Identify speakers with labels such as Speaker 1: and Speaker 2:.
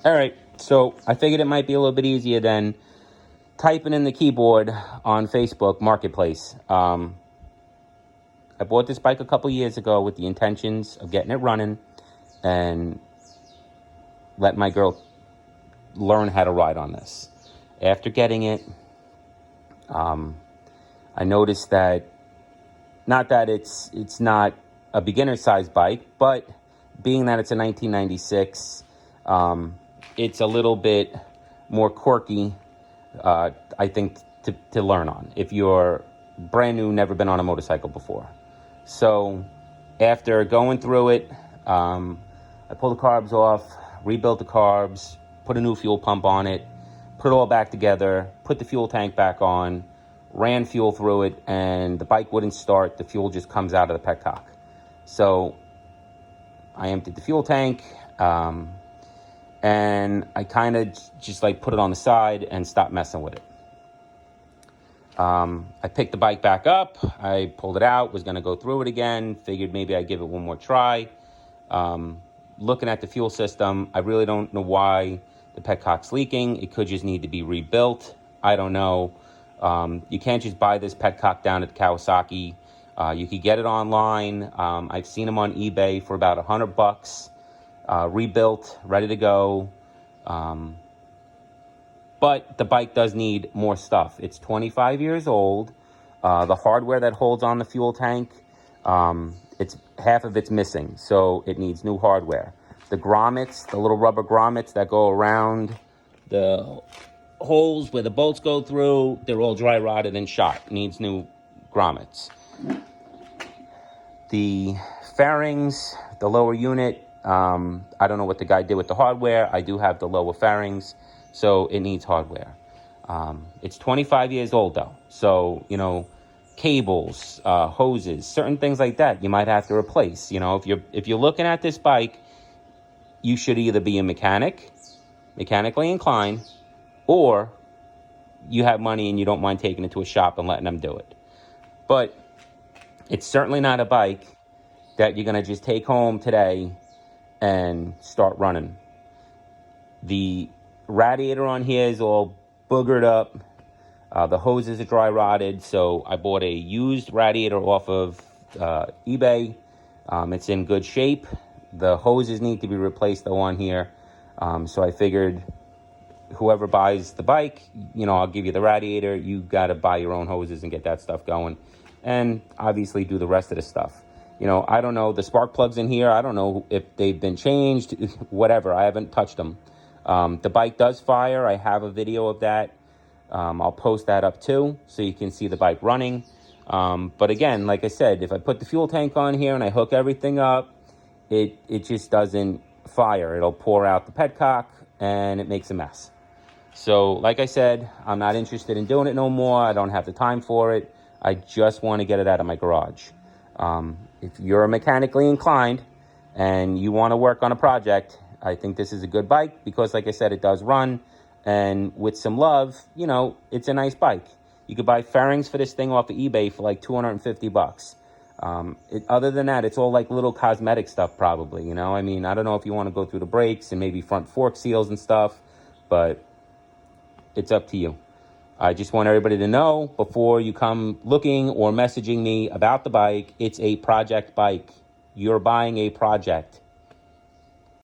Speaker 1: All right, so I figured it might be a little bit easier than typing in the keyboard on Facebook Marketplace. I bought this bike a couple years ago with the intentions of getting it running and let my girl learn how to ride on this. After getting it, I noticed that not that it's not a beginner-sized bike, but being that it's a 1996, it's a little bit more quirky, I think, to learn on if you're brand new, never been on a motorcycle before. So after going through it, I pulled the carbs off, rebuilt the carbs, put a new fuel pump on it, put it all back together, put the fuel tank back on, ran fuel through it, and the bike wouldn't start. The fuel just comes out of the petcock. So I emptied the fuel tank, and I kind of just like put it on the side and stopped messing with it. I picked the bike back up, I pulled it out, was going to go through it again, figured maybe I'd give it one more try. Looking at the fuel system, I really don't know why the petcock's leaking. It could just need to be rebuilt. I don't know. You can't just buy this petcock down at Kawasaki. You could get it online. I've seen them on eBay for about $100, rebuilt, ready to go. But the bike does need more stuff. It's 25 years old. The hardware that holds on the fuel tank, it's half of it's missing, so it needs new hardware. The grommets, the little rubber grommets that go around the holes where the bolts go through, they're all dry rotted and shot. Needs new grommets. The fairings, the lower unit, I don't know what the guy did with the hardware. I do have the lower fairings, so it needs hardware. It's 25 years old though, so cables, hoses, certain things like that you might have to replace. If you're looking at this bike, you should either be a mechanically inclined, or you have money and you don't mind taking it to a shop and letting them do it. But it's certainly not a bike that you're going to just take home today and start running. The radiator on here is all boogered up. The hoses are dry rotted, so I bought a used radiator off of eBay. It's in good shape. The hoses need to be replaced though on here. So I figured whoever buys the bike, I'll give you the radiator. You got to buy your own hoses and get that stuff going. And obviously do the rest of the stuff. I don't know, the spark plugs in here, I don't know if they've been changed, whatever. I haven't touched them. The bike does fire. I have a video of that. I'll post that up too, so you can see the bike running. But again, like I said, if I put the fuel tank on here and I hook everything up, it just doesn't fire. It'll pour out the petcock and it makes a mess. So like I said, I'm not interested in doing it no more. I don't have the time for it. I just want to get it out of my garage. If you're mechanically inclined and you want to work on a project, I think this is a good bike because, like I said, it does run. And with some love, it's a nice bike. You could buy fairings for this thing off of eBay for like $250. Other than that, it's all like little cosmetic stuff probably, I don't know if you want to go through the brakes and maybe front fork seals and stuff, but it's up to you. I just want everybody to know before you come looking or messaging me about the bike, it's a project bike. You're buying a project.